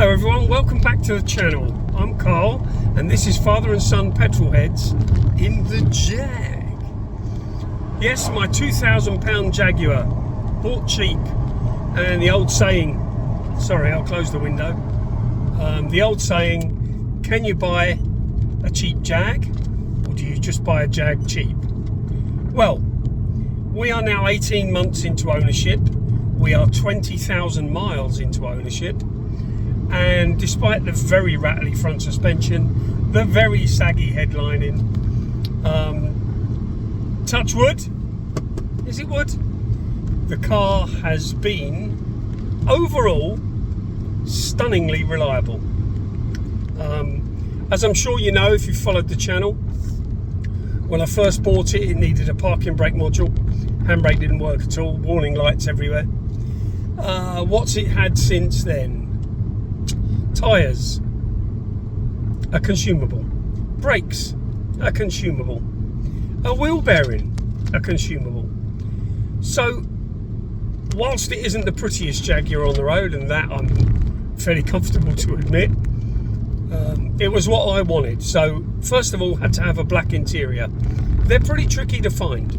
Hello everyone, welcome back to the channel. I'm Carl and this is Father and Son Petrolheads in the Jag. Yes, my £2,000 Jaguar, bought cheap, and the old saying, sorry I'll close the window, the old saying, can you buy a cheap Jag or do you just buy a Jag cheap? Well, we are now 18 months into ownership, we are 20,000 miles into ownership. And despite the very rattly front suspension, the very saggy headlining, touch wood, is it wood? The car has been overall stunningly reliable. As I'm sure you know if you've followed the channel, when I first bought it, it needed a parking brake module, handbrake didn't work at all, warning lights everywhere. What's it had since then? Tyres, a consumable. Brakes, a consumable. A wheel bearing, a consumable. So, whilst it isn't the prettiest Jaguar on the road, and that I'm fairly comfortable to admit, it was what I wanted. So, first of all, had to have a black interior. They're pretty tricky to find.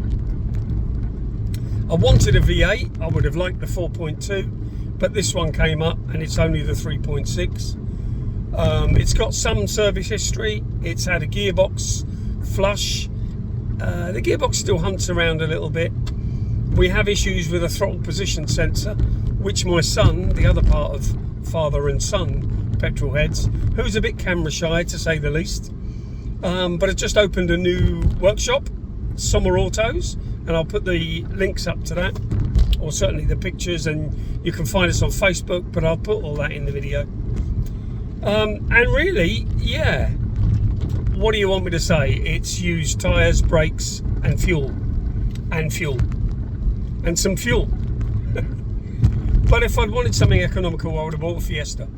I wanted a V8, I would have liked the 4.2. But this one came up and it's only the 3.6. It's got some service history. It's had a gearbox flush. The gearbox still hunts around a little bit. We have issues with a throttle position sensor, which my son, the other part of Father and Son Petrolheads, who's a bit camera shy to say the least, but has just opened a new workshop, Summer Autos, and I'll put the links up to that, or certainly the pictures, and you can find us on Facebook, but I'll put all that in the video. And really, yeah, what do you want me to say? It's used tyres, brakes and fuel, and some fuel. But if I'd wanted something economical, I would have bought a Fiesta.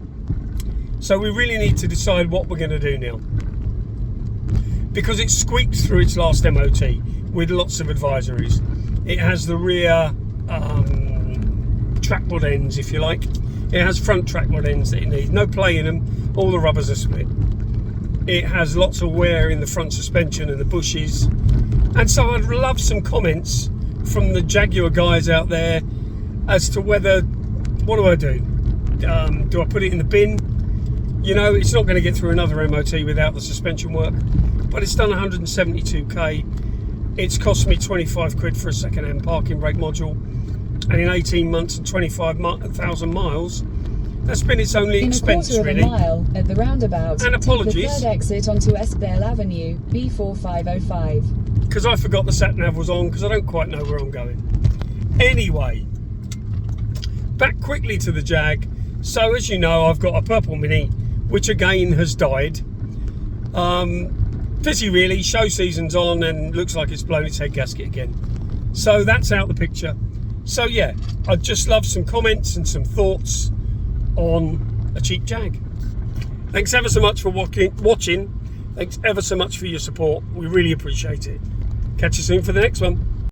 So we really need to decide what we're going to do now, because it squeaked through its last MOT with lots of advisories. It has the rear trackboard ends, if you like. It has front trackboard ends that it needs. No play in them. All the rubbers are split. It has lots of wear in the front suspension and the bushes. And so I'd love some comments from the Jaguar guys out there as to whether, what do I do? Do I put it in the bin? You know, it's not going to get through another MOT without the suspension work. But it's done 172k. It's cost me 25 quid for a second-hand parking brake module. And in 18 months and 25,000 miles, that's been its only expense, really. In a quarter of a mile at the roundabout, and apologies, take the third exit onto Eskdale Avenue, B4505. because I forgot the sat-nav was on, because I don't quite know where I'm going. Anyway, back quickly to the Jag. So, as you know, I've got a purple Mini, which again has died. Pity really, show season's on and looks like it's blown its head gasket again. So that's out the picture. So yeah, I'd just love some comments and some thoughts on a cheap Jag. Thanks ever so much for watching. Thanks ever so much for your support. We really appreciate it. Catch you soon for the next one.